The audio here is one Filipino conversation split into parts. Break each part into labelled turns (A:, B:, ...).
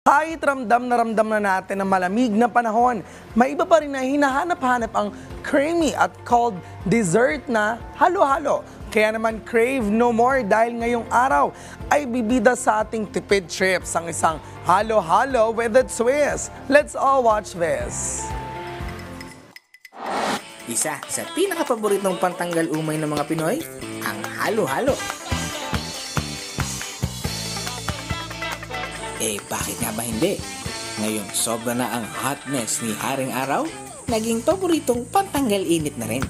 A: Kahit ramdam na natin ang malamig na panahon, may iba pa rin na hinahanap-hanap ang creamy at cold dessert na halo-halo. Kaya naman crave no more dahil ngayong araw ay bibida sa ating tipid trips ang isang halo-halo with a twist. Let's all watch this.
B: Isa sa pinakapaboritong pantanggal umay ng mga Pinoy, ang halo-halo. Bakit nga ba hindi? Ngayon sobra na ang hotness ni Haring Araw, naging paboritong pantanggal init na rin.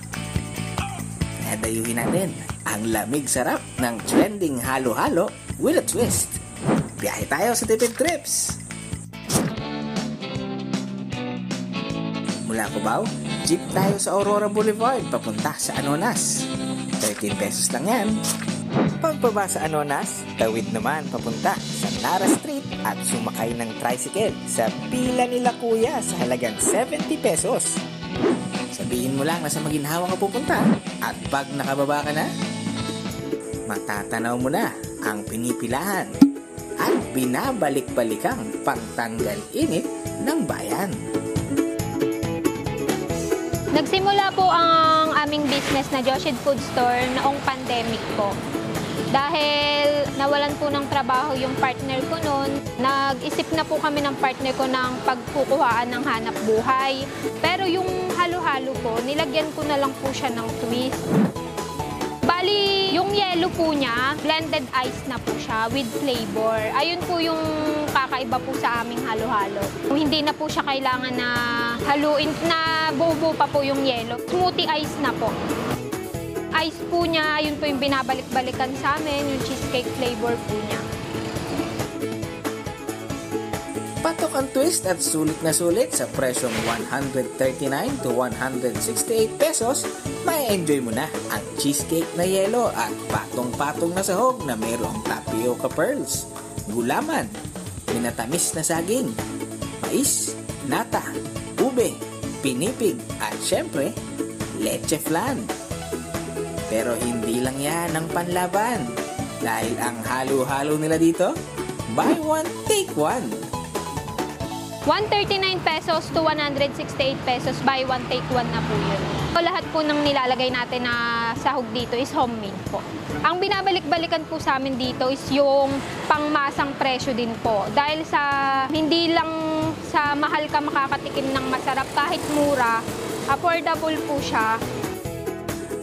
B: Kaya dayuhin natin ang lamig sarap ng trending halo-halo with a twist. Biyahe tayo sa Tipid Trips! Mula Cubao, jeep tayo sa Aurora Boulevard papunta sa Anonas. 13 pesos lang yan. Pagbaba sa Anonas, tawid naman papunta sa Nara Street at sumakay ng tricycle sa pila nila kuya sa halagang 70 pesos. Sabihin mo lang na sa Maginhawa ka pupunta at pag nakababa ka na, matatanaw mo na ang pinipilahan at binabalik-balikang pangtanggal init ng bayan.
C: Nagsimula po ang aming business na Joshid Food Store noong pandemic po. Dahil nawalan po ng trabaho yung partner ko noon, nag-isip na po kami ng partner ko ng pagkukuhaan ng hanap buhay. Pero yung halo-halo po, nilagyan ko na lang po siya ng twist. Bali, yung yellow po niya, blended ice na po siya with flavor. Ayun po yung kakaiba po sa aming halo-halo. Hindi na po siya kailangan na haluin, na buo-buo pa po yung yellow. Smoothie ice na po. Ice po niya, yun po yung binabalik-balikan sa amin, yung cheesecake flavor po niya.
B: Patok ang twist at sulit na sulit sa presyong 139 to 168 pesos, may enjoy mo na ang cheesecake na yelo at patong-patong na sahog na mayroong tapioca pearls, gulaman, minatamis na saging, mais, nata, ube, pinipig at syempre, leche flan. Pero hindi lang yan ang panlaban. Dahil ang halo-halo nila dito, buy one, take one.
C: 139 pesos to 168 pesos, buy one, take one na po yun. So, lahat po ng nilalagay natin na sahog dito is homemade po. Ang binabalik-balikan po sa amin dito is yung pangmasang presyo din po. Dahil sa hindi lang sa mahal ka makakatikim ng masarap, kahit mura, affordable po siya.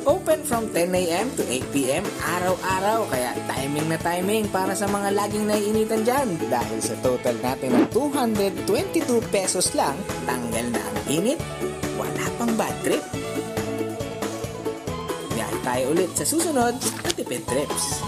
B: Open from 10 a.m. to 8 p.m. araw-araw, kaya timing na timing para sa mga laging naiinitan dyan. Dahil sa total natin ng 222 pesos lang, tanggal na ang init, wala pang bad trip. Biyahe tayo ulit sa susunod na Tipid Trips.